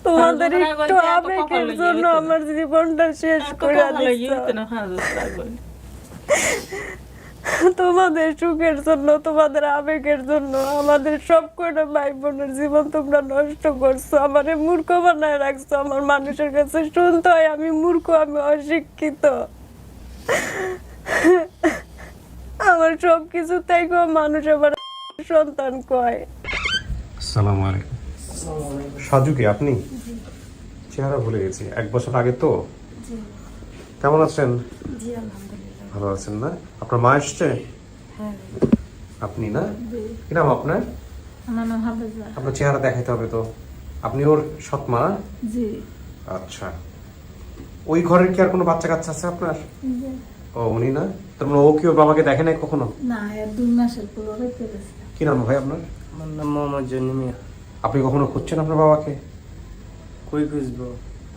তোমাদের একটু আবেগের জন্য আমার জীবনটা শেষ করে তোমাদের সুখের জন্য, তোমাদের আবেগের জন্য আমাদের সব কয়টা ভাই বোনের জীবন তোমরা নষ্ট করছো, আমারে মূর্খ বানায় রাখছো। আমার মানুষের কাছে শুনতে হয় আমি মূর্খ, আমি অশিক্ষিত। আমার সবকিছু থেকে মানুষ আবার সন্তান কয়। আসসালামু আলাইকুম। সাজু কি আপনি? চেহারা ভুলে গেছি, 1 বছর আগে তো। কেমন আছেন? ভালো আছেন না? আপনার মা এসছে? আপনি না? কি নাম আপনার? আপনার চেহারা দেখাইতে হবে তো। আপনি ওর সৎ মা? আচ্ছা। ওই ঘরের কি আর কোনো বাচ্চা কাচ্চা আছে আপনার? ও উনি না? তার মানে ও কি ওর বাবাকে দেখে নাই কখনো? না, 2 মাসের পর হইতে গেছে। কি নাম ভাই আপনার? আমার নাম মোহাম্মদ জনি মিয়া। আপনি কখনো খুঁজছেন আপনার বাবাকে? কই খুঁজবো?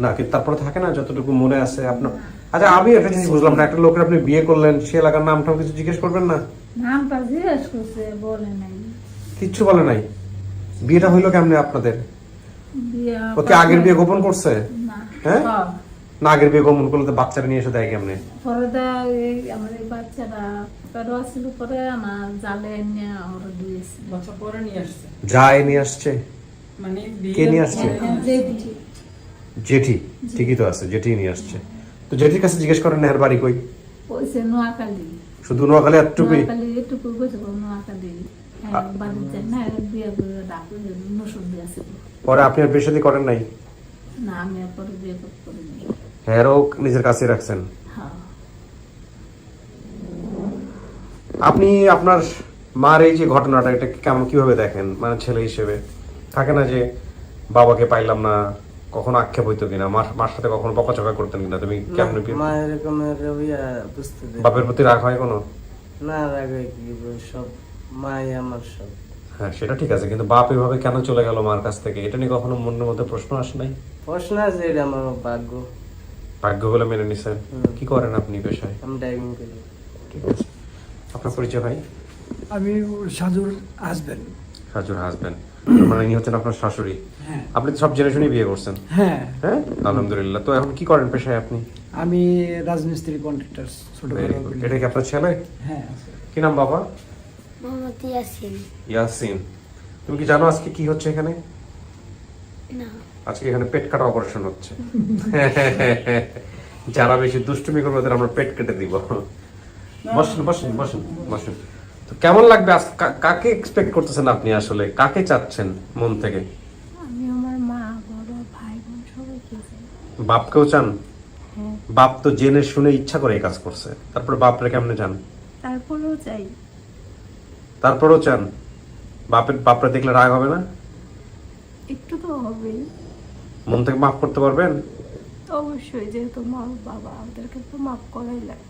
না, কিন্তু তারপরে থাকে না যতটুকু মনে আছে আপনার। আচ্ছা, আমি একটা জিনিস বুঝলাম না, একটা লোকের আপনি বিয়ে করলেন, সে এলাকার নামটাও কিছু জিজ্ঞেস করবেন না? নামটা জিজ্ঞেস করছে, বলে নাই। কিচ্ছু বলে নাই? বিয়েটা হইলো কেমনে আপনাদের? বিয়া ওকে আগের বিয়ে গোপন করছে? না। হ্যাঁ? না, আগের বিয়ে গোপন করলে তো বাচ্চারা নিয়ে এসে দেয় কেমনে? পরে আমার এই বাচ্চারা পেট ছিল, পরে আমার জালে নিয়ে ওরা দিয়েছে। বাচ্চা পরে নিয়ে আসছে, যায় নিয়ে আসছে? মানে কে নিয়ে আসছে? জেঠি। ঠিকই তো আছে, জেঠি নিয়ে আসছে। তো জেঠির কাছে জিজ্ঞেস করেন না এর বাড়ি কই? ওইছে নোয়াখালী। শুধু নোয়াখালী এতটুকুই? নোয়াখালী এটুকু গেছে, নোয়াখালী। হ্যাঁ, বাড়ি যায় না, বিয়ে করে ডাকুন নসুন দিয়েছে। পরে আপনি আর বিয়ে শাদী করেন নাই? না, আমি আর পরে বিয়ে করিনি। হ্যাঁ, ও নিজের কাছে রাখছেন। হ্যাঁ। আপনি আপনার মার এই যে ঘটনাটা, এটা কেমন কিভাবে দেখেন? মানে ছেলে হিসেবে থাকে না যে বাবাকে পাইলাম না, কখনো আক্ষেপ হইতো কিনা, মার সাথে কখনো বকাচকা করতেন কিনা? তুমি কেমন মা এরকমের বুঝতে দেয়। বাপের প্রতি রাগ হয় কোনো? না, রাগে কি সব মাই আমার সব। হ্যাঁ, সেটা ঠিক আছে, কিন্তু বাপ এভাবে কেন চলে গেল মার কাছ থেকে, এটা নিয়ে কখনো মনের মধ্যে প্রশ্ন আসে নাই? প্রশ্ন আছে, এটা আমার ভাগ্য। ভাগ্য বলে মেনে নিছেন? কি করেন আপনি পেশায়? আমি ড্রাইভিং করি। ঠিক আছে। আপনার পরিচয় ভাই? আমি সাজুর হাজবেন্ড। সাজুর হাজবেন্ড, মানে ইনি হচ্ছেন আপনার শাশুড়ি। হ্যাঁ। আপনি তো সব জেনে শুনে বিয়ে করছেন? হ্যাঁ, হ্যাঁ, আলহামদুলিল্লাহ। তো এখন কি করেন পেশায় আপনি? আমি রাজমিস্ত্রি কন্ট্রাক্টর, ছোট Very good. এটা কি আপনার ছেলে? হ্যাঁ। কি নাম বাবা? মোহাম্মদ ইয়াসিন। ইয়াসিন। তুমি কি জানো আজকে কি হচ্ছে এখানে? না। আজকে এখানে পেট কাটা অপারেশন হচ্ছে। যারা বেশি দুষ্টুমি করবে ওদের আমরা পেট কেটে দিব। বসুন বসুন বসুন বসুন। তো কেমন লাগবে? কাকে এক্সপেক্ট করতেছেন আপনি, আসলে কাকে চাচ্ছেন মন থেকে? আমি আমার মা, বড় ভাই বোন সবাইকে চাই। বাপকেও চান? হ্যাঁ। বাপ তো জেনে শুনে ইচ্ছা করে এই কাজ করছে, তারপরে বাপরে কেমনে চান? তারপরেও চাই। তারপরেও চান? বাপরে দেখলে রাগ হবে না? একটু তো হবেই। মন থেকে মাফ করতে পারবেন? অবশ্যই, যেহেতু মা বাবা, ওদেরকে তো মাফ করাই লাগে।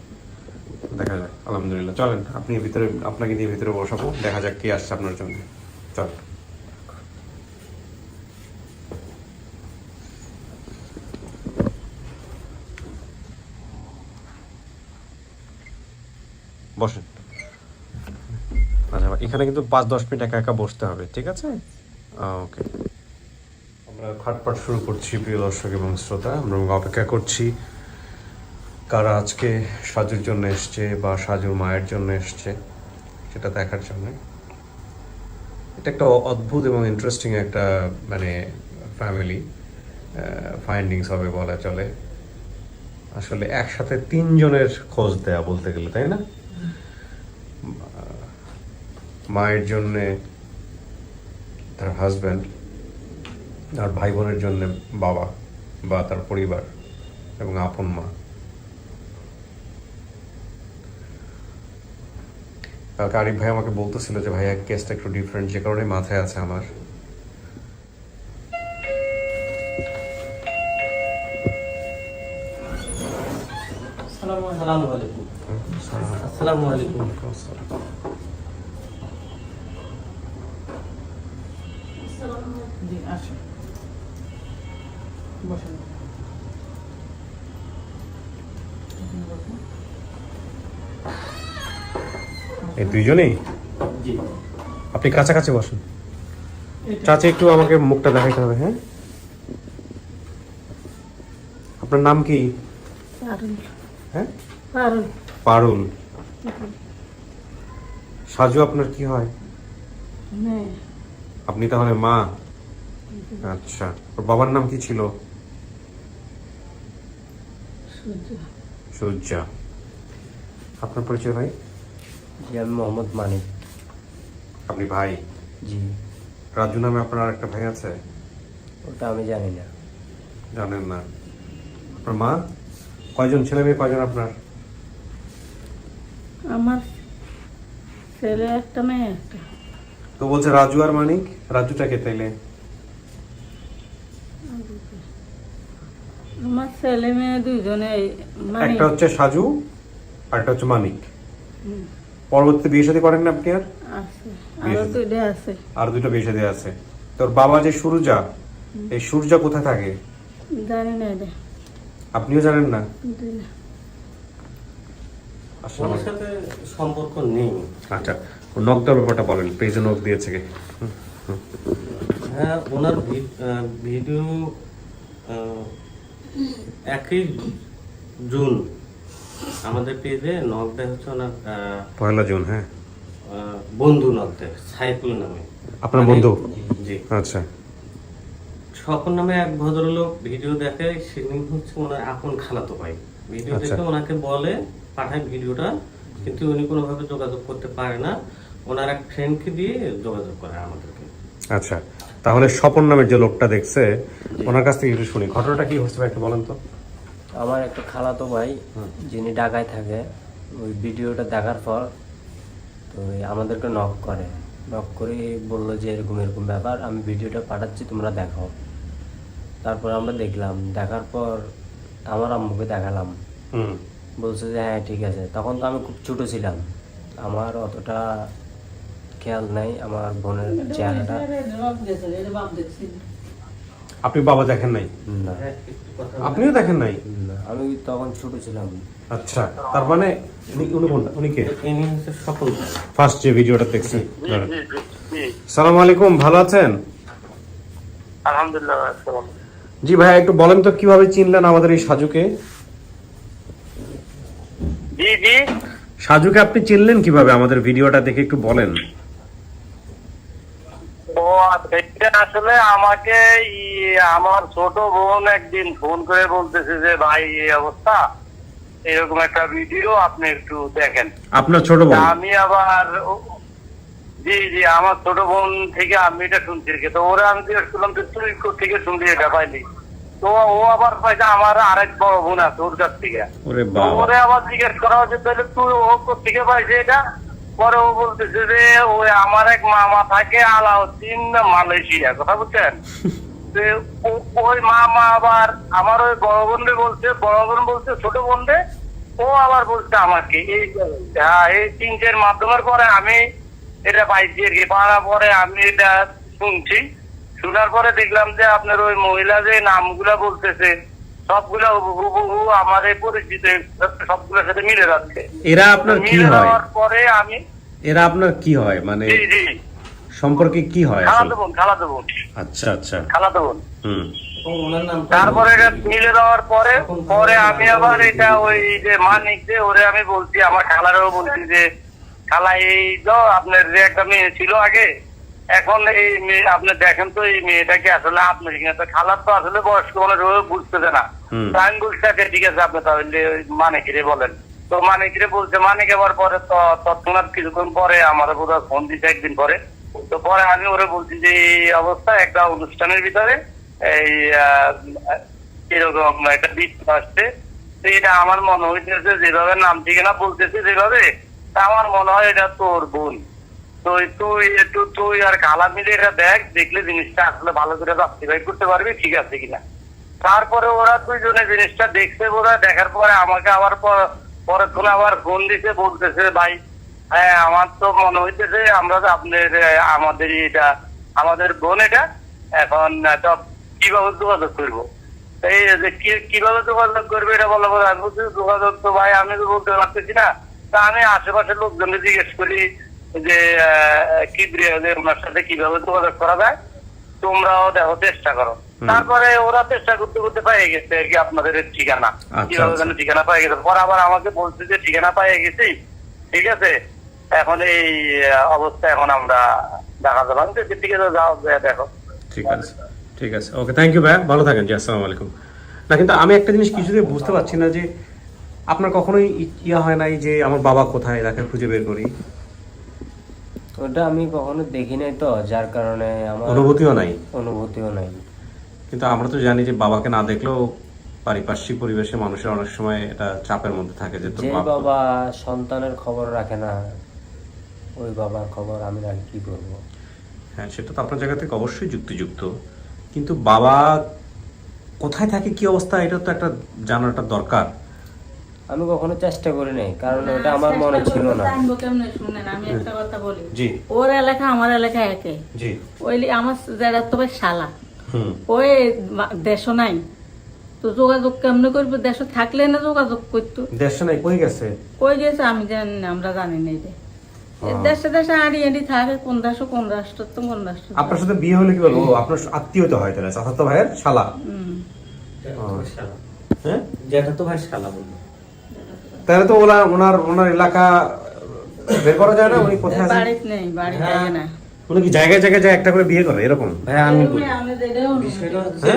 দেখা যাক, আলহামদুলিল্লাহ। চলেন আপনি ভিতরে, আপনাকে দিয়ে ভিতরে বসাবো, দেখা যাক কি আসছে আপনার জন্য। চল। বসেন। আচ্ছা, এখানে কিন্তু 5-10 মিনিট একা একা বসতে হবে, ঠিক আছে? ওকে। আমরা খাটপাট শুরু করছি প্রিয় দর্শক এবং শ্রোতা। আমরা অপেক্ষা করছি কারা আজকে সাজুর জন্য এসছে বা সাজুর মায়ের জন্য এসছে সেটা দেখার জন্য। এটা একটা অদ্ভুত এবং ইন্টারেস্টিং একটা মানে ফ্যামিলি ফাইন্ডিংস হবে বলা চলে। আসলে একসাথে 3 জনের খোঁজ দেয়া বলতে গেলে, তাই না? মায়ের জন্যে তার হাজব্যান্ড, আর ভাই বোনের জন্য বাবা বা তার পরিবার এবং আপন মা। কালকে আরিফ ভাই আমাকে বলতেছিল যে ভাইয়া কেসটা একটু ডিফারেন্ট, যে কারণে মাথায় আছে আমার। আসসালামু আলাইকুম। আসসালামু আলাইকুম। জি আসুন, বসুন। এই দুইজনেই? জি। আপনি কাছাকাছি বসুন। চাচা একটু আমাকে মুখটা দেখাইতে হবে। হ্যাঁ, আপনার নাম কি? পারুল হ্যাঁ, পারুল পারুল। সাজু আপনার কি হয়? মেয়ে আপনি তাহলে মা? আচ্ছা, ওর বাবার নাম কি ছিল? সূর্য সূর্যা। আপনার পরিচয় ভাই? জি আমি মোহাম্মদ মানিক। আপনি ভাই? জি রাজু নামে আপনার আর একটা ভাই আছে? ওটা আমি জানি না। জানেন না? আপনার মা? কয়জন ছেলে মেয়ে, কয়জন আপনার? আমার ছেলে একটা মেয়ে একটা। তো বলছে রাজু আর মানিক। রাজুটাকে তাইলে? আমার ছেলে মেয়ে দুইজনে মানে একটা হচ্ছে সাজু আর একটা হচ্ছে মানিক। পরবর্তীতে বিয়ে শাদী করেন না আপনি? আর আছে আরো দুইটা আছে। আর দুটো বিয়ে শাদী আছে। তোর বাবা যে সুরজা, এই সুরজা কোথায় থাকে? জানি না এটা আপনিও জানেন না? জি না। আসসালামু ওর আলাইকুম। সাথে সম্পর্ক নেই। আচ্ছা, ও নক দেওয়ার ব্যাপারটা বলেন, পেজে নক দিয়েছে কে? হ্যাঁ ওনার ভিডিও 1 জুন আমাদের পেজে নক দেয় হচ্ছে ওনার 1 জুন। হ্যাঁ, বন্ধু নক দেয় সাইফুল নামে। আপনার বন্ধু? জি। আচ্ছা, স্বপন নামে এক ভদ্রলোক ভিডিও দেখে, সেদিন হচ্ছে ওনার আপন খালাতো ভাই। ভিডিও আচ্ছা। দেখে ওনাকে বলে পাঠায় ভিডিওটা, কিন্তু উনি কোনোভাবে যোগাযোগ করতে পারে না। ওনার এক ফ্রেন্ডকে দিয়ে যোগাযোগ করে আমাদেরকে। আচ্ছা, তাহলে স্বপন নামের যে লোকটা দেখছে, ওনার কাছ থেকে একটু শুনি ঘটনাটা কি হচ্ছে ভাই, একটু বলেন তো। আমার একটা খালাতো ভাই যিনি ঢাকায় থাকে, ওই ভিডিওটা দেখার পর তো আমাদেরকে নক করে বললো যে এরকম এরকম ব্যাপার, আমি ভিডিওটা পাঠাচ্ছি তোমরা দেখো। তারপর আমরা দেখলাম, দেখার পর আমার আম্মুকে দেখালাম, হুম, বলছে যে হ্যাঁ ঠিক আছে। তখন তো আমি খুব ছোট ছিলাম, আমার অতটা খেয়াল নাই আমার বোনের চেহারাটা। আপনি বাবা দেখেন নাই? না, আপনিও দেখেন নাই? না, আমি তখন ছোট ছিলাম। আচ্ছা, তার মানে উনি কোনটা, উনি কে? ইনি হচ্ছে সকল ফার্স্ট যে ভিডিওটা দেখছি। সালাম আলাইকুম, ভালো আছেন? আলহামদুলিল্লাহ। জি ভাই, একটু বলেন তো কিভাবে চিনলেন আমাদের এই সাজুকে? জি জি, সাজুকে আপনি চিনলেন কিভাবে আমাদের ভিডিওটা দেখে একটু বলেন। ও এটা আসলে আমাকে আমার ছোট বোন একদিন ফোন করে বলতেছে যে ভাই এই অবস্থা, এরকম একটা ভিডিও আপনি একটু দেখেন। আপনার ছোট বোন? আমি আবার জি জি, আমার ছোট বোন থেকে আমি এটা শুনছি আর কি। তো ওরা আমি জিজ্ঞেস করলাম যে তুই থেকে শুনলি এটা পাইলি? তো ও আবার পাইছে আমার আরেক বড় বোন আছে ওর কাছ থেকে। ওরে তো বাবা, ওরে আবার জিজ্ঞেস করা হচ্ছে তাহলে তুই ও থেকে পাইছে এটা? পরে ও বলতেছে যে ওই আমার এক মামা থাকে আলাউদ্দিন মালয়েশিয়া, কথা বুঝছেন? তো ওই মামা আবার আমার ওই বড় বোনরে বলছে, বড় বোন বলছে ছোট বোনরে, ও আবার বলছে আমাকে। এই হ্যাঁ, এই 3-4 মাধ্যমের পরে আমি এটা পাইছি আর কি। পাওয়ার পরে আমি এটা শুনছি, শোনার পরে দেখলাম যে আপনার ওই মহিলা যে নামগুলা বলতেছে সবগুলা হুবহু আমার এই পরিচিত সবগুলোর সাথে মিলে যাচ্ছে। এরা আপনার কি মিলে হয়? যাওয়ার পরে আমি এরা আপনার কি হয়, মানে জি জি, সম্পর্কে কি হয় আসলে? খালাতো বোন আচ্ছা আচ্ছা, খালাতো বোন। হুম, ওনার নাম তারপরে এটা মিলে দেওয়ার পরে পরে আমি আবার এটা ওই যে মানিক যে ওরে আমি বলছি, আমার খালারেও বলছি যে খালা এই তো আপনার যে একটা মেয়ে ছিল আগে, এখন এই মেয়ে আপনি দেখেন তো এই মেয়েটাকে আসলে আপনার কিনা। তো খালার তো আসলে বয়স্ক মানুষ বুঝতেছে না। হুম। তো আমি বলছি আচ্ছা ঠিক আছে আপনি তাহলে মানিকরে বলেন। তো মানিকরে বলছে, মানিক আবার পরে তো তৎক্ষণাৎ কিছুক্ষণ পরে আমার বোধহয় ফোন দিচ্ছে একদিন পরে। তো পরে আমি ওরে বলছি যে এই অবস্থা একটা অনুষ্ঠানের ভিতরে এই এরকম একটা বৃত্ত আসছে। তো এটা আমার মনে হইতেছে যেভাবে নাম ঠিকানা বলতেছে যেভাবে, তা আমার মনে হয় এটা তোর বোন। তো তুই আর খালা মিলে এটা দেখলে জিনিসটা আসলে ভালো করে জাস্টিফাই করতে পারবি ঠিক আছে কিনা। তারপরে ওরা দুইজনে জিনিসটা দেখছে বোধহয়, দেখার পরে আমাকে আবার পরক্ষণ আবার ফোন দিতে বলতেছে ভাই হ্যাঁ আমার তো মনে হইতেছে আমরা আপনার আমাদের এটা আমাদের বোন এটা, এখন তো কিভাবে যোগাযোগ করবো? এই যে কিভাবে যোগাযোগ করবে এটা বলা বলে আমি বলছি যোগাযোগ তো ভাই আমি তো বলতে পারতেছি না। তা আমি আশেপাশের লোকজনকে জিজ্ঞেস করি যে ওনার সাথে কিভাবে যোগাযোগ করা যায়, তোমরাও দেখো চেষ্টা করো। তারপরে ওরা চেষ্টা করতে করতে পেয়ে গেছে আর কি আপনাদের ঠিকানা, আচ্ছা, কিভাবে আচ্ছা। যেন ঠিকানা পেয়ে গেছে। পরে আবার আমাকে বলছে যে ঠিকানা পেয়ে গেছি, ঠিক আছে, এখন এই অবস্থা, এখন আমরা দেখা যালাম যে ঠিক আছে, যাও যেয়ে দেখো। ঠিক আছে, ঠিক আছে, ওকে, থ্যাংক ইউ ভাইয়া, ভালো থাকেন জি, আসসালামু আলাইকুম। না কিন্তু আমি একটা জিনিস কিছুতেই বুঝতে পারছি না যে আপনার কখনোই ইয়া হয় নাই যে আমার বাবা কোথায়, তাকে খুঁজে বের করি, ওটা আমি কখনো দেখি নাই তো, যার কারণে আমার অনুভূতিও নাই। অনুভূতিও নাই। কিন্তু আমরা তো জানি যে বাবাকে না দেখলেও পারিপার্শ্বিক পরিবেশে মানুষের অনেক সময় এটা চাপের মধ্যে থাকে যে তোর যে বাবা। বাবা সন্তানের খবর রাখে না, ওই বাবার খবর আমি রাখি কি করব? হ্যাঁ, সেটা তো আপনার জায়গা থেকে অবশ্যই যুক্তিযুক্ত, কিন্তু বাবা কোথায় থাকে, কি অবস্থা, এটা তো একটা জানাটা দরকার। আমি কখনো চেষ্টা করি নাই, কারণ ওটা আমার মনে ছিল না। জানবো কেমনে? শুনেন, আমি একটা কথা বলি। জি ওর এলাকা আমার এলাকা একে, জি। ওই আমার যারা তো ভাই শালা, হুম। ওই দেশও নাই, তো যোগাযোগ কেমনে করবো? দেশ থাকলে না যোগাযোগ করতো। দেশে নাই, কই গেছে? কই গেছে আমি জানি না, আমরা জানি না। যে দেশে দেশে আড়ি আড়ি থাকে, কোন দেশ কোন রাষ্ট্র তো কোন রাষ্ট্র। আপনার সাথে বিয়ে হলে কি বলবো, আপনার আত্মীয় তো হয় তাহলে, চাচাতো ভাইয়ের শালা। হ্যাঁ, যেটা তো ভাই শালা বলবো। তাহলে তো ওনার এলাকা বের করা যায় না, উনি কোথায় আছেন? বাড়িতে নেই, বাড়ি থাকে না। উনি কি জায়গায় জায়গায় যায় একটা করে বিয়ে করে এরকম? ভাই আমি বলি, আমি যেটাও বিষয়টা হচ্ছে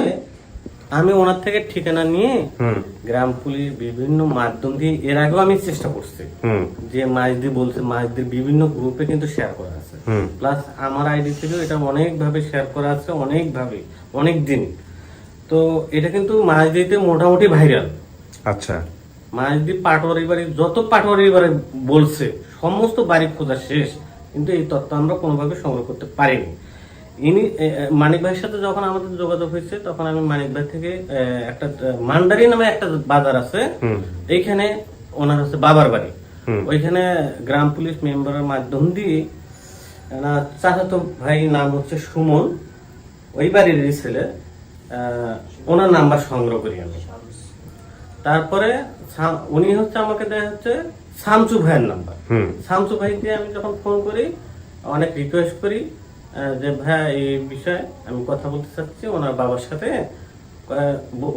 আমি ওনার থেকে ঠিকানা নিয়ে হুম গ্রাম পুলিশ বিভিন্ন মাধ্যম দিয়ে এর আগেও আমি চেষ্টা করছি, হুম যে মাইজদি বলছে, মাইজদির বিভিন্ন গ্রুপে কিন্তু শেয়ার করা আছে, হুম। প্লাস আমার আইডি থেকেও এটা অনেক ভাবে শেয়ার করা আছে, অনেক ভাবে, অনেক দিন। তো এটা কিন্তু মাইজদিতে মোটামুটি ভাইরাল। আচ্ছা। মাইজদি পাটোয়ারি বাড়ি, যত পাটোয়ারি বাড়ি বলছে সমস্ত বাড়ি খোঁজা শেষ, কিন্তু এই তথ্য আমরা কোনোভাবে সংগ্রহ করতে পারিনি। ইনি মানিক ভাইয়ের সাথে যখন আমাদের যোগাযোগ হয়েছে, তখন আমি মানিক ভাই থেকে একটা মান্ডারি নামে একটা বাজার আছে, এইখানে ওনার হচ্ছে বাবার বাড়ি, ওইখানে গ্রাম পুলিশ মেম্বারের মাধ্যম দিয়ে চাচাতো ভাই নাম হচ্ছে সুমন, ওই বাড়ির ছেলে, ওনার নাম্বার সংগ্রহ করি আমি। তারপরে উনি হচ্ছে আমাকে দেয় হচ্ছে শামসু ভাইয়ের নাম্বার। শামসু ভাইকে আমি যখন ফোন করি, অনেক রিকোয়েস্ট করি যে ভাই এই বিষয়ে আমি কথা বলতে চাচ্ছি ওনার বাবার সাথে।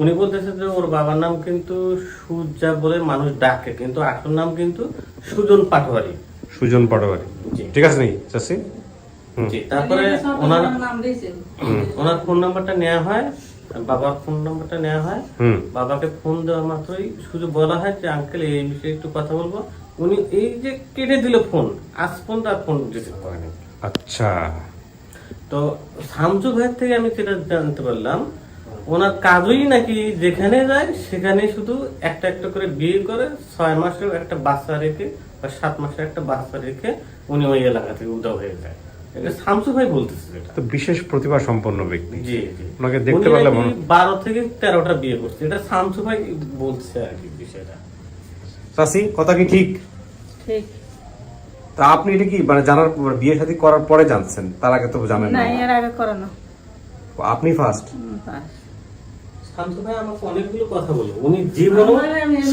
উনি বলতেছে যে ওর বাবার নাম কিন্তু সুজা বলে মানুষ ডাকে, কিন্তু আসল নাম কিন্তু সুজন পাটোয়ারি। সুজন পাটোয়ারি, ঠিক আছে নি চাচি? জি। তারপরে ওনার নাম দিয়েছে। ওনার ফোন নাম্বারটা নেওয়া হয়, বাবার ফোন নাম্বারটা নেওয়া হয়। বাবাকে ফোন দেওয়া মাত্রই শুধু বলা হয় যে আঙ্কেল এই বিষয়ে একটু কথা বলবো। উনি এই যে কেটে দিল ফোন, আজ পর্যন্ত আর ফোন রিসিভ করেনি। আচ্ছা। তো শামসু ভাইয়ের থেকে আমি যেটা জানতে পারলাম, ওনার কাজই নাকি যেখানে যায় সেখানে শুধু একটা একটা করে বিয়ে করে 6 মাসের একটা বাচ্চা রেখে বা 7 মাসের একটা বাচ্চা রেখে উনি ওই এলাকা থেকে উধাও হয়ে যায়। এটা শামসু ভাই বলতেছে। এটা তো বিশেষ প্রতিভা সম্পন্ন ব্যক্তি। জি জি। ওনাকে দেখতে পারলে 12 থেকে 13টা বিয়ে করছে, এটা শামসু ভাই বলছে আর কি বিষয়টা। চাচি কথা কি ঠিক? ঠিক তা আপনি এটা কি মানে জানার বিয়ে শাদী করার পরে জানছেন, তার আগে তো জানেন না, না? এর আগে করানো। আপনি ফার্স্ট? শামসু ভাই আমাকে অনেকগুলো কথা বলে, উনি জীবনও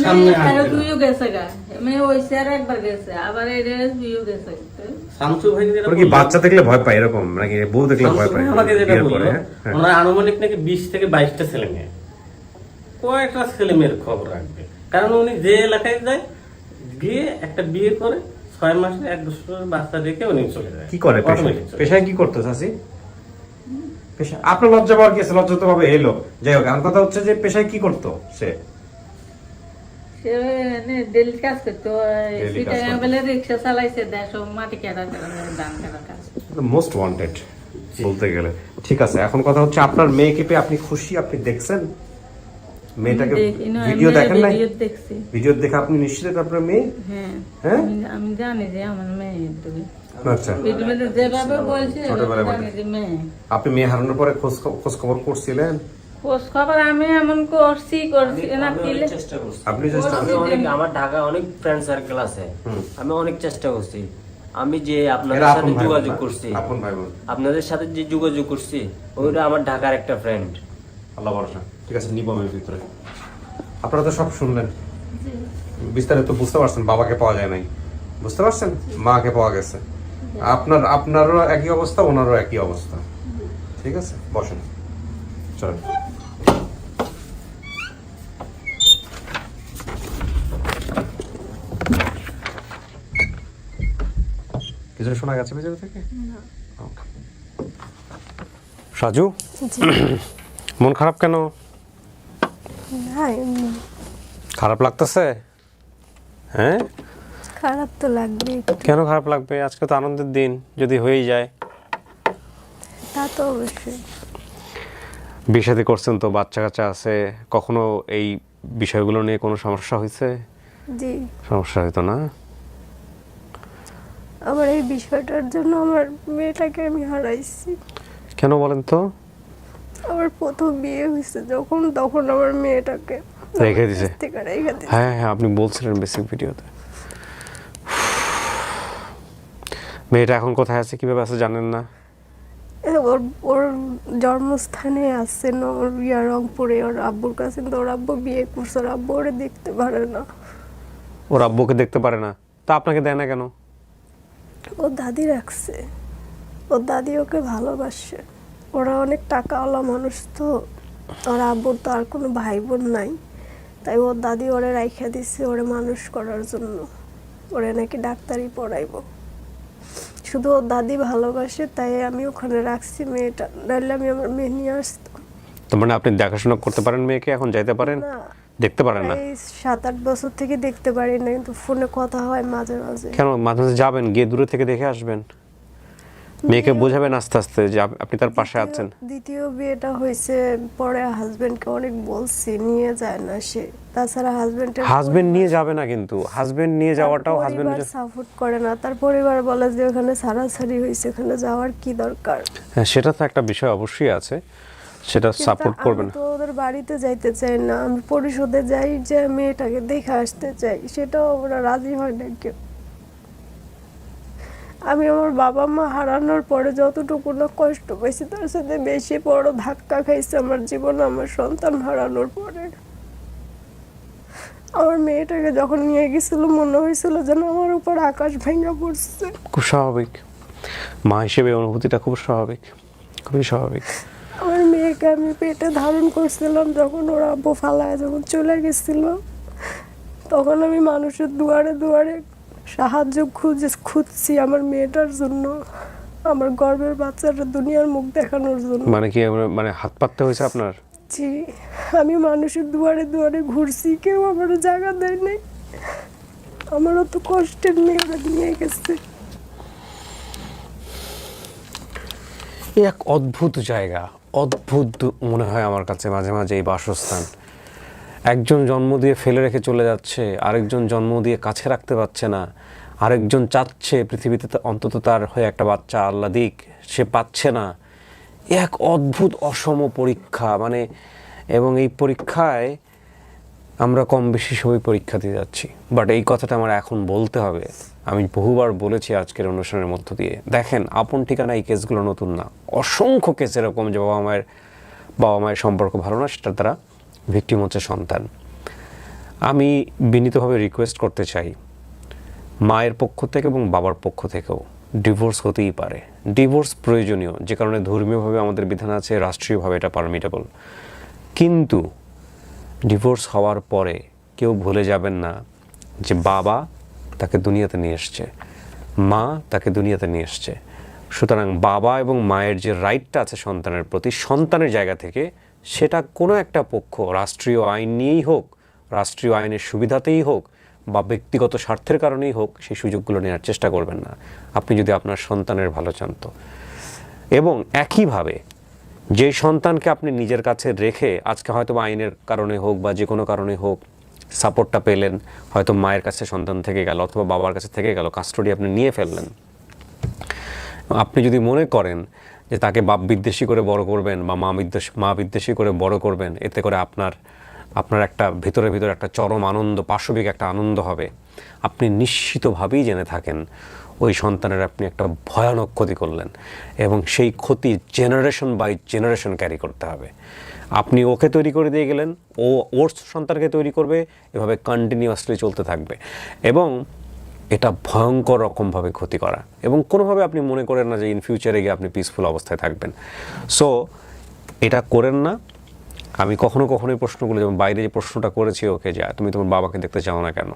সামনে আসবে না। দুইও গেছে গা, মেয়ে ওইসে আর একবার গেছে, আবার এই দুইও গেছে। শামসু ভাই যেটা ওরা কি বাচ্চা দেখলে ভয় পায় এরকম, নাকি বউ দেখলে ভয় পায়? আমাকে যেটা বিয়ের বললো, পরে, হ্যাঁ। ওনার আনুমানিক নাকি 20 থেকে 22টা ছেলে মেয়ে, কয়েকটা ছেলে মেয়ের খবর রাখবে, কারণ উনি যে এলাকায় যায় গিয়ে একটা বিয়ে করে 6 মাসে 1 বছরের বাচ্চা রেখে উনি চলে যায়। কি করে Automatic চলে যায়। পেশায় কি করতো চাচি? পেশা আপনার লজ্জা পাওয়ার কি আছে? লজ্জা তো ভাবে এলো, যাই হোক, আমার কথা হচ্ছে যে পেশায় কি করতো সে? সে ডেলি কাজ করতো, Daily কাজ করতো। বেলে রিক্সা চালাইছে, দেশ মাটি কেটে ধান কাটা কাজ। মোস্ট ওয়ান্টেড বলতে গেলে। ঠিক আছে, এখন কথা হচ্ছে আপনার মেয়েকে পেয়ে আপনি খুশি? আপনি দেখছেন মেয়েটাকে? ভিডিও দেখেন নাই? ভিডিও দেখছি। ভিডিও দেখে আপনি নিশ্চিত আপনার মেয়ে? হ্যাঁ, হ্যাঁ? আমি জানি যে আমার মেয়ে। আচ্ছা। ভিডিওতে যেভাবে বলছে ছোটবেলায় জানি যে মেয়ে। আপনি মেয়ে হারানোর পরে খোঁজ খবর করছিলেন? খোঁজ খবর আমি এমন করছি না আমি কিলে। অনেক চেষ্টা করছি। আপনি চেষ্টা আমি আমার ঢাকায় অনেক ফ্রেন্ড সার্কেল আছে, আমি অনেক চেষ্টা করছি। আমি যে আপনাদের এরা সাথে আপন ভাই বোন যোগাযোগ না? করছি, আপন ভাই বোন। আপনাদের সাথে যে যোগাযোগ করছি ওইটা আমার ঢাকার একটা ফ্রেন্ড। আল্লাহ ভরসা। ঠিক আছে, নিব আমি ভিতরে। আপনারা তো সব শুনলেন, বিস্তারিত বুঝতে পারছেন। বাবাকে পাওয়া যায় নাই, বুঝতে পারছেন, মাকে পাওয়া গেছে। আপনারও একই অবস্থা, ওনারও একই অবস্থা। ঠিক আছে, বসেন। চলেন। কিছু শোনা গেছে ভেতর থেকে? Okay. সাজু, মন খারাপ কেন? না এমনি। খারাপ লাগতেছে? হ্যাঁ, খারাপ তো লাগবে, কেন খারাপ লাগবে? আজকে তো আনন্দের দিন, যদি হয়েই যায়। তা তো অবশ্যই। বিয়ে শাদী করছেন তো, বাচ্চা কাচ্চা আছে, কখনো এই বিষয়গুলো নিয়ে কোনো সমস্যা হয়েছে? জি, সমস্যা হইতো না? আমার এই বিষয়টার জন্য আমার মেয়েটাকে আমি হারাইছি। কেন বলেন তো? আমার প্রথম বিয়ে হয়েছে যখন, তখন আমার মেয়েটাকে রেখে দিছে? কাছ থেকে রেখে দিছে। হ্যাঁ হ্যাঁ, আপনি বলছিলেন বেসিক ভিডিওতে। মেয়েটা এখন কোথায় আছে, কিভাবে আছে জানেন না? ওর ওর জন্মস্থানে আছে রংপুরে ওর আব্বুর কাছে, কিন্তু ওর আব্বু বিয়ে করছে, ওর আব্বু ওরে দেখতে পারে না। ওর আব্বুকে দেখতে পারে না, তা আপনাকে দেয় না কেন? ওর দাদি রাখছে, ওর দাদি ওকে ভালোবাসে। ওরা অনেক টাকাওয়ালা মানুষ তো, ওর আব্বুর তো আর কোনো ভাই বোন নাই, তাই ওর দাদি ওরে রাইখা দিচ্ছে ওরে মানুষ করার জন্য। ওরে নাকি ডাক্তারি পড়াইবো, শুধু ওর দাদি ভালোবাসে, তাই আমি ওখানে রাখছি মেয়েটা, নাহলে আমি আমার মেয়ে নিয়ে আসতাম। তো মানে আপনি দেখাশোনা করতে পারেন মেয়েকে, এখন যাইতে পারেন, না, দেখতে পারেন না? এই 7-8 বছর থেকে দেখতে পারি না, কিন্তু ফোনে কথা হয় মাঝে মাঝে। কেন মাঝে মাঝে যাবেন, গিয়ে দূরে থেকে দেখে আসবেন, মেয়েকে বোঝাবেন আস্তে আস্তে যে আপনি তার পাশে আছেন। দ্বিতীয় বিয়েটা হয়েছে পরে, হাজবেন্ডকে অনেক বলছি, নিয়ে যায় না সে। তাছাড়া হাজবেন্ড নিয়ে যাবে না, কিন্তু হাজবেন্ড নিয়ে যাওয়াটাও হাজবেন্ড সাপোর্ট করে না। তার পরিবার বলে যে ওখানে ছাড়াছাড়ি হয়েছে, ওখানে যাওয়ার কি দরকার। হ্যাঁ, সেটা তো একটা বিষয় অবশ্যই আছে, সেটা সাপোর্ট করবেন। আমি তো ওদের বাড়িতে যাইতে চাই না, আমি পরিষদে যাই যে মেয়েটাকে দেখে আসতে চাই, সেটাও ওরা রাজি হয় না কেউ। আমি আমার বাবা মা হারানোর পরে যতটুকু না কষ্ট পাইছি, তার সাথে বেশি বড় ধাক্কা খাইছে আমার জীবনে আমার সন্তান হারানোর পরে। আমার মেয়েটাকে যখন নিয়ে গেছিল মনে হয়েছিল যেন আমার উপর আকাশ ভেঙে পড়ছে। খুব স্বাভাবিক, মা হিসেবে অনুভূতিটা খুব স্বাভাবিক, খুবই স্বাভাবিক। আমার মেয়েকে আমি পেটে ধারণ করছিলাম, যখন ওরা আব্বু ফালায় যখন চলে গেছিল, তখন আমি মানুষের দুয়ারে দুয়ারে সাহায্য খুঁজছি আমার মেয়েটার জন্য, আমার গর্বের বাচ্চাটা দুনিয়ার মুখ দেখানোর জন্য। মানে কি, মানে হাত পাততে হয়েছে আপনার? জি, আমি মানুষের দুয়ারে দুয়ারে ঘুরছি, কেউ আমার জায়গা দেয় নাই। আমারও তো কষ্টের মেয়েরা নিয়ে গেছে। এক অদ্ভুত জায়গা, অদ্ভুত মনে হয় আমার কাছে মাঝে মাঝে এই বাসস্থান। একজন জন্ম দিয়ে ফেলে রেখে চলে যাচ্ছে, আরেকজন জন্ম দিয়ে কাছে রাখতে পারছে না, আরেকজন চাচ্ছে পৃথিবীতে অন্তত তার হয়ে একটা বাচ্চা আল্লাহ দিক, সে পাচ্ছে না। এক অদ্ভুত অসম পরীক্ষা, মানে এবং এই পরীক্ষায় আমরা কম বেশি সবই পরীক্ষা দিয়ে যাচ্ছি। বাট এই কথাটা আমার এখন বলতে হবে, আমি বহুবার বলেছি আজকের অনুষ্ঠানের মধ্য দিয়ে। দেখেন, আপন ঠিকানা এই কেসগুলো নতুন না, অসংখ্য কেস এরকম যে বাবা মায়ের সম্পর্ক ভালো না, সেটার দ্বারা ভিকটিম হচ্ছে সন্তান। আমি বিনীতভাবে রিকোয়েস্ট করতে চাই, মায়ের পক্ষ থেকে এবং বাবার পক্ষ থেকেও ডিভোর্স হতেই পারে, ডিভোর্স প্রয়োজনীয়, যে কারণে ধর্মীয়ভাবে আমাদের বিধান আছে, রাষ্ট্রীয়ভাবে এটা পারমিটেবল। কিন্তু ডিভোর্স হওয়ার পরে কেউ ভুলে যাবেন না যে বাবা তাকে দুনিয়াতে নিয়ে এসছে, মা তাকে দুনিয়াতে নিয়ে এসছে। সুতরাং বাবা এবং মায়ের যে রাইটটা আছে সন্তানের প্রতি, সন্তানের জায়গা থেকে, সেটা কোনো একটা পক্ষ রাষ্ট্রীয় আইন নিয়েই হোক, রাষ্ট্রীয় আইনের সুবিধাতেই হোক, বা ব্যক্তিগত স্বার্থের কারণেই হোক, সেই সুযোগগুলো নেওয়ার চেষ্টা করবেন না, আপনি যদি আপনার সন্তানের ভালো চান তো। এবং একইভাবে যে সন্তানকে আপনি নিজের কাছে রেখে আজকে হয়তো বা আইনের কারণে হোক বা যে কোনো কারণে হোক সাপোর্টটা পেলেন, হয়তো মায়ের কাছে সন্তান থেকে গেল অথবা বাবার কাছে থেকে গেল, কাস্টডি আপনি নিয়ে ফেললেন, আপনি যদি মনে করেন যে তাকে বাপ বিদ্বেষী করে বড় করবেন বা মা বিদ্বেষী করে বড় করবেন, এতে করে আপনার একটা ভিতরে একটা চরম আনন্দ, পাশবিক একটা আনন্দ হবে, আপনি নিশ্চিতভাবেই জেনে থাকেন ওই সন্তানের আপনি একটা ভয়ানক ক্ষতি করলেন, এবং সেই ক্ষতি জেনারেশন বাই জেনারেশন ক্যারি করতে হবে। আপনি ওকে তৈরি করে দিয়ে গেলেন, ও ওর সন্তানকে তৈরি করবে, এভাবে কন্টিনিউয়াসলি চলতে থাকবে, এবং এটা ভয়ঙ্কর রকমভাবে ক্ষতি করা। এবং কোনোভাবে আপনি মনে করেন না যে ইন ফিউচারে গিয়ে আপনি পিসফুল অবস্থায় থাকবেন। সো এটা করেন না। আমি কখনোই প্রশ্নগুলো, যেমন বাইরে যে প্রশ্নটা করেছি ওকে, যে তুমি তোমার বাবাকে দেখতে চাও না কেন,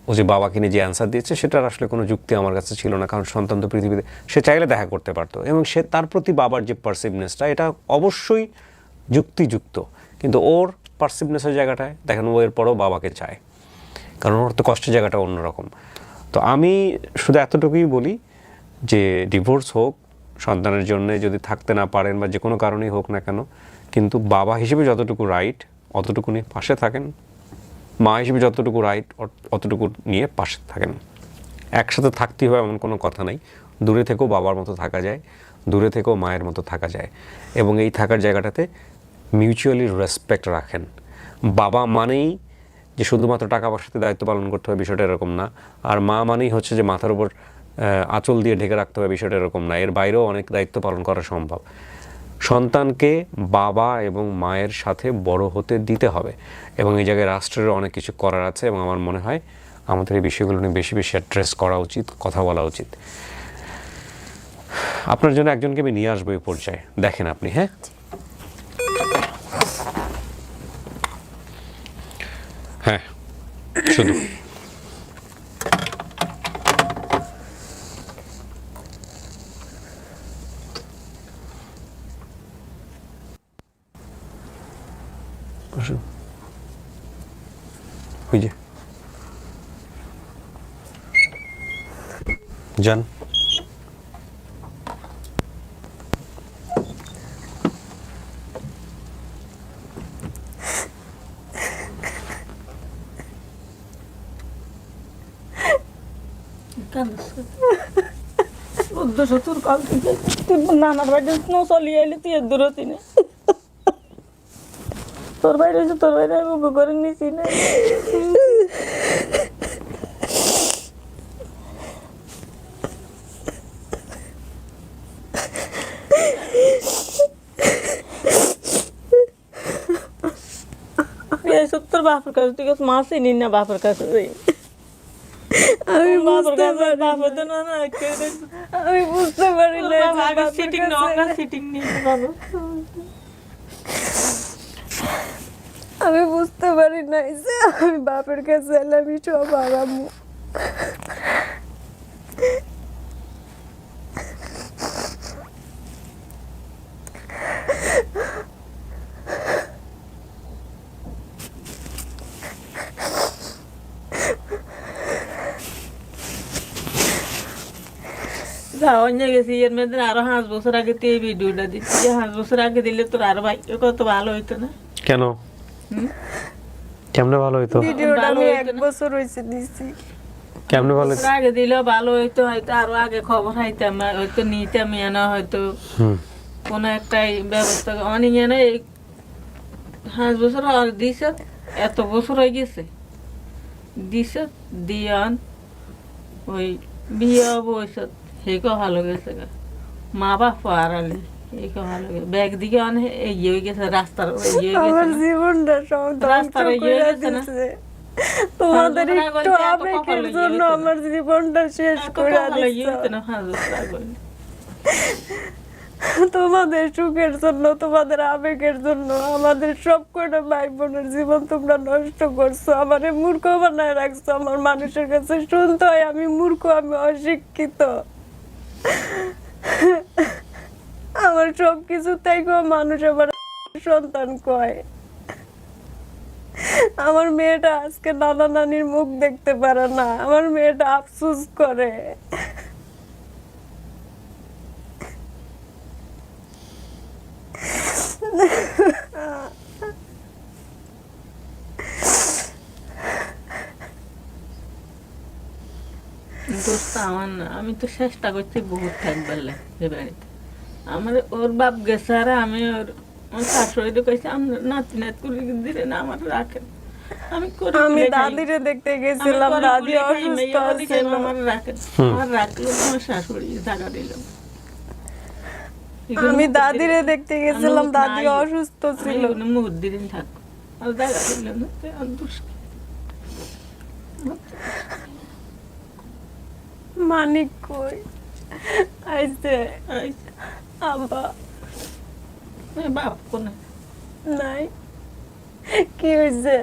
ও যে বাবাকে নিয়ে যে অ্যান্সার দিয়েছে সেটার আসলে কোনো যুক্তি আমার কাছে ছিল না, কারণ সন্তান তো পৃথিবীতে, সে চাইলে দেখা করতে পারতো, এবং সে তার প্রতি বাবার যে পারসিভনেসটা এটা অবশ্যই যুক্তিযুক্ত, কিন্তু ওর পারসিভনেসের জায়গাটায় দেখেন ও এরপরও বাবাকে চায়, কারণ ওর তো কষ্টের জায়গাটা অন্যরকম। তো আমি শুধু এতটুকুই বলি যে ডিভোর্স হোক, সন্তানের জন্য যদি থাকতে না পারেন বা যে কোনো কারণেই হোক না কেন, কিন্তু বাবা হিসেবে যতটুকু রাইট অতটুকু নিয়ে পাশে থাকেন, মা হিসেবে যতটুকু রাইট অতটুকু নিয়ে পাশে থাকেন। একসাথে থাকতেই হবে এমন কোনো কথা নেই, দূরে থেকেও বাবার মতো থাকা যায়, দূরে থেকেও মায়ের মতো থাকা যায়, এবং এই থাকার জায়গাটাতে মিউচুয়ালি রেসপেক্ট রাখেন। বাবা মানেই যে শুধুমাত্র টাকা পয়সাতে দায়িত্ব পালন করতে হবে বিষয়টা এরকম না, আর মা মানেই হচ্ছে যে মাথার উপর আঁচল দিয়ে ঢেকে রাখতে হবে বিষয়টা এরকম না, এর বাইরেও অনেক দায়িত্ব পালন করা সম্ভব। সন্তানকে বাবা এবং মায়ের সাথে বড় হতে দিতে হবে, এবং এই জায়গায় রাষ্ট্রের অনেক কিছু করার আছে, এবং আমার মনে হয় আমাদের এই বিষয়গুলো নিয়ে বেশি বেশি অ্যাড্রেস করা উচিত, কথা বলা উচিত। আপনার জন্য একজনকে আমি নিয়ে আসবো এই পর্যায়ে, দেখেন আপনি। হ্যাঁ, হ্যাঁ, শুধু ওই যে যান, তোর কাল থেকে তুই নানার বাড়ি চলিয়ে এলি, তুই এর দূরতি না, তোর বাইরে হয়েছে, তোর বাইরে আমি করে নিছি না। তোর বাপের কাছে তুই মা চিনি না, বাপের কাছে আমি বাপের বুঝতে কাছে পারি বাপের তো না না আমি বুঝতে পারি না যে বাপের সিটিং কাছে- সিটিং নিয়ে বাবা, আমি বুঝতে পারি না যে আমি বাপের কাছে এলে আমি সব হারামু। অন্য গেছি এর মধ্যে আরো 5 বছর আগে তুই এই ভিডিওটা দিচ্ছি, 5 বছর আগে দিলে তোর আরো ভাগ্য কত ভালো হইতো না। কেন কেমনে ভালো হইতো? ভিডিওটা ভালো আমি হইতো 1 না। বছর হয়েছে দিছি। কেমনে ভালো হইতো? বছর আগে দিলেও ভালো হইতো, হয়তো আরো আগে খবর হাইতাম, হয়তো নিতাম, না হয়তো কোনো একটা ব্যবস্থা অনেক এনে 5 বছর আর দিস, এত বছর হয়ে গেছে দিস দিয়ান ওই বিয়ে বয়স হেকে ভালো গেছে গা, মা বাপ হারালে হেকে ভালো গেছে, ব্যাগ দিকে অনেক এগিয়ে হয়ে গেছে, রাস্তার এগিয়ে হয়ে আমার গেছে না। জীবনটা সব ধ্বংস রাস্তার ইয়ে করে গেছে না? দিছে। তোমাদের ভালো একটু করে এত আবেগের কপালে জন্য গিয়েছে না। আমার জীবনটা শেষ এত করে কপালে দিচ্ছ। ইয়ে হইতো না 5 বছর আগে। তোমাদের সুখের জন্য, তোমাদের আবেগের জন্য আমাদের সব কটা ভাই বোনের জীবন তোমরা নষ্ট করছো, আমারে মূর্খ বানায় রাখছো। আমার মানুষের কাছে শুনতে হয় আমি মূর্খ, আমি অশিক্ষিত। আমার সব কিছু তাই মানুষ আবার সন্তান কয়। আমার মেয়েটা আজকে নানা নানির মুখ দেখতে পারে না, আমার মেয়েটা আফসোস করে। দোস্ত আমার না, আমি তো চেষ্টা করছি বহুত থাকবার লাগে বাড়িতে। আমার ওর বাপ গেছে, আর আমি ওর শাশুড়ি কইছে আমরা নাতি নাত করে দিলে না আমার রাখেন। আমি করে আমি দিলে খাই। দাদিরে দেখতে গেছিলাম, আমি করে দাদি দিলে খাই, অসুস্থ মেয়ে ওদিকে ছিল। আমার রাখেন, আমার রাখলো আমার শাশুড়ি টাকা দিল। আমি দাদিরে দেখতে গেছিলাম, দাদি অসুস্থ ছিল। মুহূর্ত দিন থাকো আর টাকা দিল না, তো আর দোষ কি? মানিক কই আইছে? আইছে। আব্বা বাপ কোনে নাই। কি হয়েছে?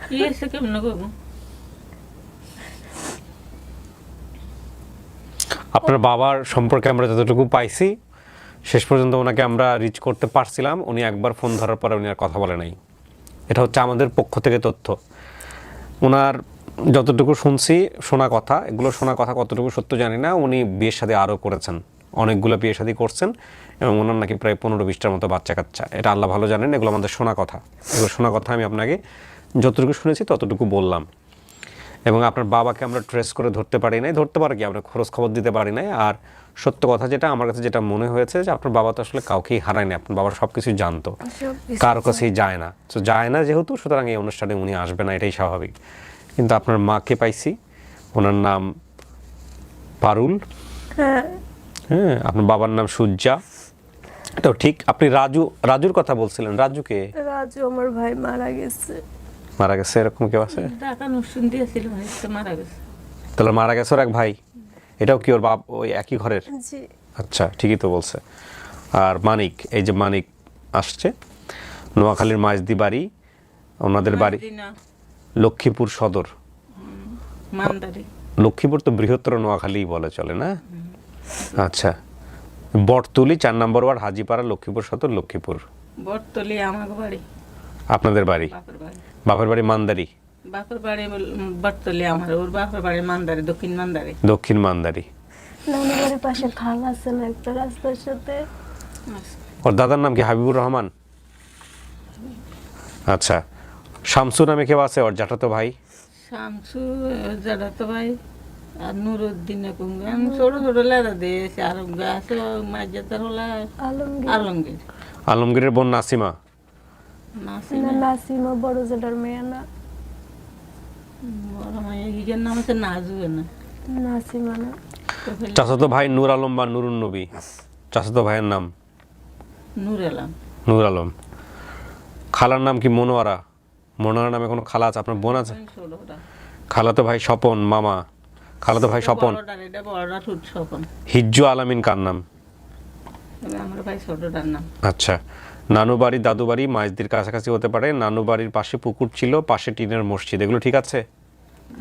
কি এসে কেমন করবো? আপনার বাবার সম্পর্কে আমরা যতটুকু পাইছি শেষ পর্যন্ত ওনাকে আমরা রিচ করতে পারছিলাম, উনি একবার ফোন ধরার পরে উনি আর কথা বলে নাই। এটা হচ্ছে আমাদের পক্ষ থেকে তথ্য। ওনার যতটুকু শুনছি শোনা কথা, এগুলো শোনা কথা কতটুকু সত্য জানি না। উনি বিয়ের শাদী আরও করেছেন, অনেকগুলো বিয়ে শাদী করছেন এবং ওনার নাকি প্রায় 15-20টার মতো বাচ্চা কাচ্চা। এটা আল্লাহ ভালো জানেন, এগুলো আমাদের শোনা কথা। এগুলো শোনা কথা আমি আপনাকে যতটুকু শুনেছি ততটুকু বললাম। এবং আপনার বাবাকে আমরা ট্রেস করে ধরতে পারি নাই, ধরতে পারি কি আমরা খরচ খবর দিতে পারি নাই। আর সত্য কথা যেটা আমার কাছে যেটা মনে হয়েছে যে আপনার বাবা তো আসলে কাউকেই হারায়নি, আপনার বাবার সব কিছুই জানতো, কারো কাছেই যায় না। তো যায় না যেহেতু, সুতরাং এই অনুষ্ঠানে উনি আসবে না, এটাই স্বাভাবিক। কিন্তু আপনার মাকে পাইছি, ওনার নাম পারুল, হ্যাঁ হ্যাঁ, আপনার বাবার নাম সূর্যা, এটাও ঠিক। আপনি রাজুর কথা বলছিলেন, রাজুকে? রাজু আমার ভাই মারা গেছে। মারা গেছে এরকম কেউ আছে? টাকা অনুষ্ঠান দিয়েছিল, মারা গেছে। তাহলে মারা গেছে ওর এক ভাই, এটাও কি ওর বাপ ওই একই ঘরের? জি। আচ্ছা, ঠিকই তো বলছে। আর মানিক, এই যে মানিক আসছে, নোয়াখালীর মাঝদি বাড়ি, ওনাদের বাড়ি দিনা লক্ষ্মীপুর সদর। মানদারি। লক্ষ্মীপুর তো বৃহত্তর নোয়াখালী বলে চলে না? আচ্ছা, বটতলি 4 নম্বর ওয়ার্ড, হাজিপাড়া, লক্ষ্মীপুর সদর, লক্ষ্মীপুর। বটতলি আমার বাড়ি। আপনাদের বাড়ি? বাপের বাড়ি। বাপের বাড়ি মান্দারি? বাপের বাড়ি বটতলি আমার, ওর বাপের বাড়ি মানদারি, দক্ষিণ মানদারি। দক্ষিণ মান্দারি। নানি বাড়ির পাশে খাল আছে না একটা রাস্তার সাথে? ওর দাদার নাম কি হাবিবুর রহমান? আচ্ছা, শামসু নামে কেউ আছে ওর জ্যাঠাতো ভাই? শামসু জাডাতো ভাই আর নুরুদ্দিন ছোট ছোট লেদা দিয়েছে। আর গাছ মাঝাতার হলা আলমগীর। আলমগীর। আলমগীরের বোন নাসিমা? না, নাসিমা বড় জেলার মেয়ে না। বড় মায়ের হিগের নাম আছে নাজু না। নাসিমা না। চাচাতো ভাই নূর আলম বা নুরুন নবী, চাচাতো ভাইয়ের নাম? নূর আলম। নূর আলম। খালার নাম কি মনোয়ারা? মনোয়ারা নামে কোনো খালা আছে? আপনার বোন আছে? ছোটটা খালাতো ভাই স্বপন, মামা খালাতো ভাই স্বপন। এটা বড়টা ঠুট স্বপন। হিজ্জু আলামিন কার নাম? আমার ভাই ছোটটার নাম। আচ্ছা, নানু বাড়ি দাদু বাড়ি মাইজদির কাছাকাছি হতে পারে। নানু বাড়ির পাশে পুকুর ছিল, পাশে টিনের মসজিদ, এগুলো ঠিক আছে?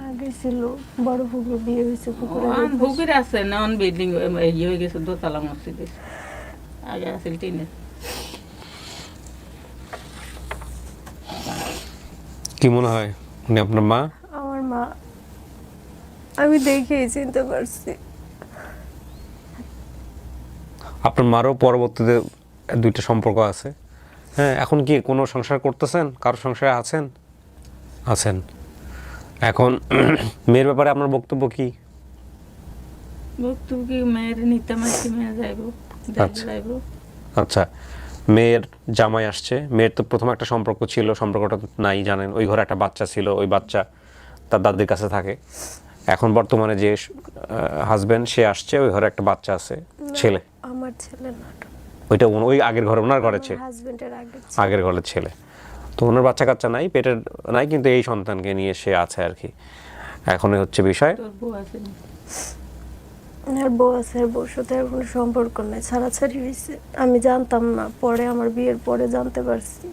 আগে ছিল বড় পুকুর, বিয়ে হয়েছে পুকুরে। পুকুর আছে নন বিল্ডিং ইয়ে হয়ে গেছে, দোতলা মসজিদ আগে আছে টিনের। কি মনে হয় উনি আপনার মা? আমার মা, আমি দেখেই চিনতে পারছি। আপনার মারও পরবর্তীতে 2টা সম্পর্ক আছে। হ্যাঁ, এখন কি কোনো সংসার করতেছেন? কারো সংসারে আছেন? আছেন। এখন মেয়ের ব্যাপারে আপনার বক্তব্য কি? বক্তব্য কি, মেয়ের নিতে মাসি মেয়ে যাইবো, আচ্ছা। যাইবো। আচ্ছা, মেয়ের জামাই আসছে। মেয়ের তো প্রথম একটা সম্পর্ক ছিল, সম্পর্কটা তো নাই জানেন। ওই ঘরে একটা বাচ্চা ছিল, ওই বাচ্চা তার দাদির কাছে থাকে। এখন বর্তমানে যে হাজবেন্ড সে আসছে, ওই ঘরে একটা বাচ্চা আছে, ছেলে। আমার ছেলে না, ওইটা ওই আগের ঘরে, ওনার ঘরে ছেলে, হাজবেন্ডের আগে। আগের ঘরের ছেলে। তো ওনার বাচ্চা কাচ্চা নাই, পেটের নাই, কিন্তু এই সন্তানকে নিয়ে সে আছে আর কি। এখনই হচ্ছে বিষয়। তোর বউ আছে না? আর বউ আছে, আর বউর সাথে আর কোনো সম্পর্ক নাই, ছাড়াছাড়ি হয়েছে। আমি জানতাম না, পরে আমার বিয়ের পরে জানতে পারছি।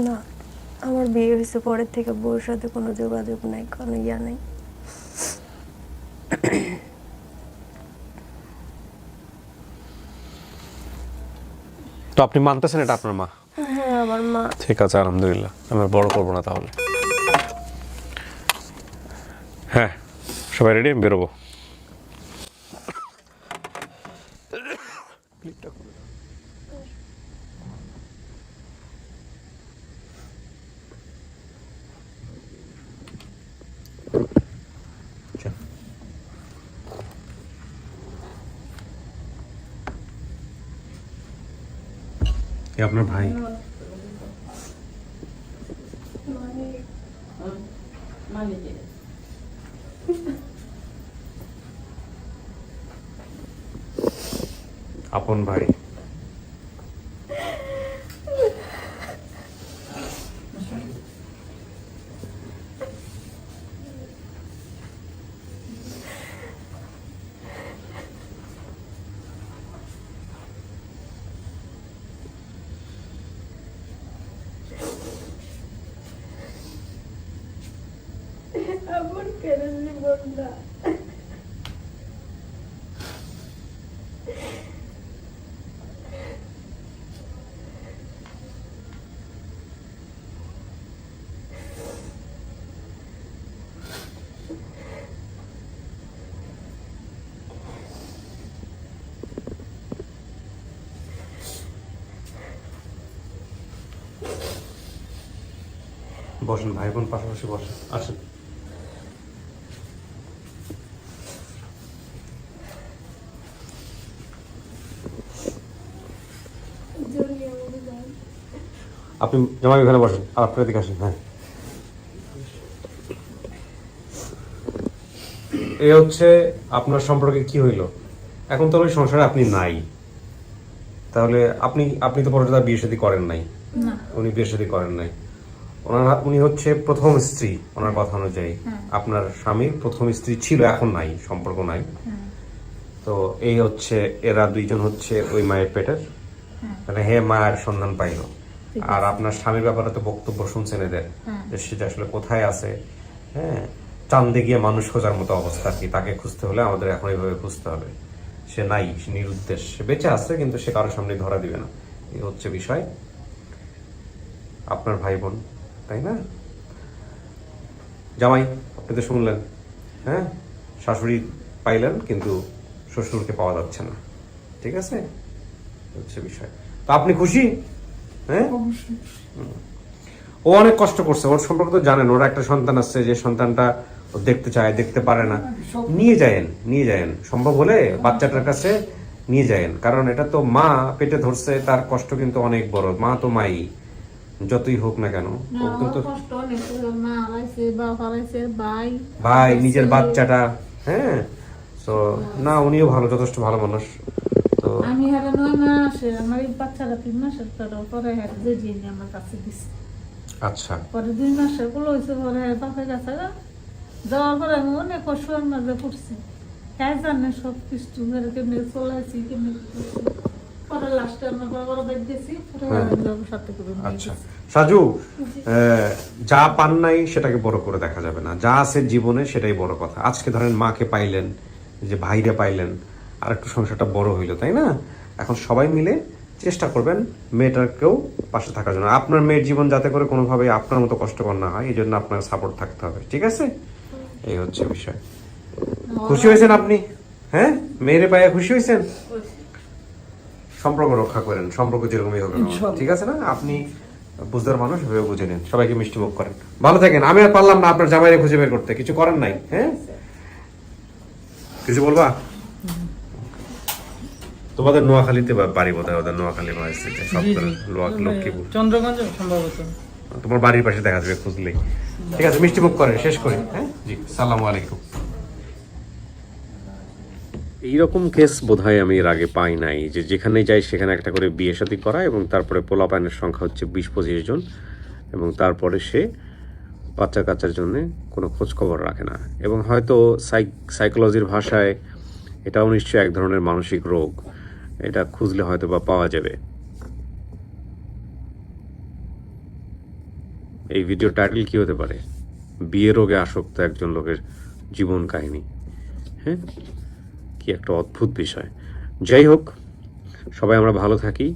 না, আমার বিয়ে হয়েছে পরের থেকে বউর সাথে কোনো যোগাযোগ নাই, কোনো ইয়া নাই। তো আপনি মানতেছেন এটা আপনার মা? হ্যাঁ, আমার মা। ঠিক আছে, আলহামদুলিল্লাহ। আমরা বড় করবো না তাহলে। হ্যাঁ, সবাই রেডি? আমি বেরোবো। আপনার ভাই? আপন ভাই? জীবন না। বসেন, ভাই বোন পাশাপাশি বসেন, আসেন। আপনি জামাই এখানে বসেন, আর আপনার দিকে আসেন। হ্যাঁ, এই হচ্ছে আপনার সম্পর্কে কি হইলো। এখন তো ওই সংসারে আপনি নাই, তাহলে আপনি তো পরে বিয়ে শাদী করেন নাই, না উনি বিয়ে শাদী করেন নাই। উনি হচ্ছে প্রথম স্ত্রী, ওনার কথা অনুযায়ী আপনার স্বামীর প্রথম স্ত্রী ছিল, এখন নাই, সম্পর্ক নাই। তো এই হচ্ছে এরা দুইজন হচ্ছে ওই মায়ের পেটের, মানে হে মায়ের সন্ধান পাইল। আর আপনার স্বামীর ব্যাপারে তো বক্তব্য শুনছেন এদের, যে সে যে আসলে কোথায় আছে, হ্যাঁ, চাঁদে গিয়ে মানুষ খোঁজার মতো অবস্থা আর কি। তাকে খুঁজতে হলে আমাদের এখন এইভাবে খুঁজতে হবে। সে নাই, সে নিরুদ্দেশ, সে বেঁচে আছে কিন্তু সে কারোর সামনে ধরা দিবে না। এই হচ্ছে বিষয়। আপনার ভাই বোন, তাই না? জামাই আপনি তো শুনলেন, হ্যাঁ, শাশুড়ি পাইলেন কিন্তু শ্বশুরকে পাওয়া যাচ্ছে না, ঠিক আছে? হচ্ছে বিষয়। তো আপনি খুশি? হ্যাঁ, ও অনেক কষ্ট করছে, ওর সম্পর্কে তো জানেন, ওর একটা সন্তান আছে, যে সন্তানটা ও দেখতে চায়, দেখতে পারে না। নিয়ে যায়েন সম্ভব হলে বাচ্চাটার কাছে নিয়ে যায়েন, কারণ এটা তো মা পেটে ধরছে, তার কষ্ট কিন্তু অনেক বড়। মা তো মাই, যতই হোক না কেন, ও কিন্তু কষ্ট অনেক, মা হারাইছে, বাপ হারাইছে, ভাই নিজের বাচ্চাটা, হ্যাঁ। তো না, উনিও ভালো, যথেষ্ট ভালো মানুষ। তো আমি হারে 9 মাসে, আমার এই বাচ্চাটা 3 মাসের, পরে হারে যে জিনিস আমার কাছে দিছে। আচ্ছা, পরে 2 মাসের গুলো হয়েছে, পরে বাপের কাছে যাওয়ার পরে আমি অনেক অসুয়ার মাঝে পড়ছি। তাই জানে সব কিছু কেমনি চলাইছি, কেমনি পরে লাস্টে আমার বাবার বাড়ি দিয়েছি, পরে আমি সাথে করে নিয়ে আচ্ছা গেছি। সাজু, যা পান নাই সেটাকে বড় করে দেখা যাবে না, যা আছে জীবনে সেটাই বড় কথা। আজকে ধরেন মাকে পাইলেন, যে ভাইরে পাইলেন, আর একটু সংসারটা বড় হইলো, তাই না? এখন সবাই মিলে চেষ্টা করবেন মেয়েটাকেও পাশে থাকার জন্য। আপনার মেয়ের জীবন যাতে করে কোনোভাবে আপনার মতো কষ্টকর না হয়, এই জন্য আপনার সাপোর্ট থাকতে হবে, ঠিক আছে? এই হচ্ছে বিষয়। খুশি হয়েছেন আপনি? হ্যাঁ, মেয়েরে পাইয়া খুশি হয়েছেন? সম্পর্ক রক্ষা করেন, সম্পর্ক যেরকমই হোক না কেন, ঠিক আছে না? আপনি বুঝদার মানুষ, ভেবে বুঝে নিন, সবাইকে মিষ্টি মুখ করেন। ভালো থাকেন। আমি আর পারলাম না আপনার জামাইরে খুঁজে বের করতে, কিছু করেন নাই। হ্যাঁ, কিছু বলবা? তোমাদের নোয়াখালীতে বাড়ি বোধহয়, ওদের নোয়াখালী লক্ষ্মীপুর, চন্দ্রগঞ্জ সম্ভবত। তোমার বাড়ির পাশে দেখা যাবে খুঁজলেই। ঠিক আছে, মিষ্টি মুখ করেন, শেষ করি। হ্যাঁ জি, সালামু আলাইকুম। এইরকম কেস বোধহয় আমি এর আগে পাই নাই, যে যেখানে যাই সেখানে একটা করে বিয়ে শাদী করা, এবং তারপরে পোলাপানের সংখ্যা হচ্ছে 20-25 জন, এবং তারপরে সে বাচ্চা কাচ্চার জন্য কোনো খোঁজ খবর রাখে না। এবং হয়তো সাইকোলজির ভাষায় এটাও নিশ্চয়ই এক ধরনের মানসিক রোগ, এটা খুঁজলে হয়তো বা পাওয়া যাবে। এই ভিডিও টাইটেল কি হতে পারে? বিয়ে রোগে আসক্ত একজন লোকের জীবন কাহিনী। হ্যাঁ, কি একটা অদ্ভুত বিষয়। যাই হোক, সবাই আমরা ভালো থাকি।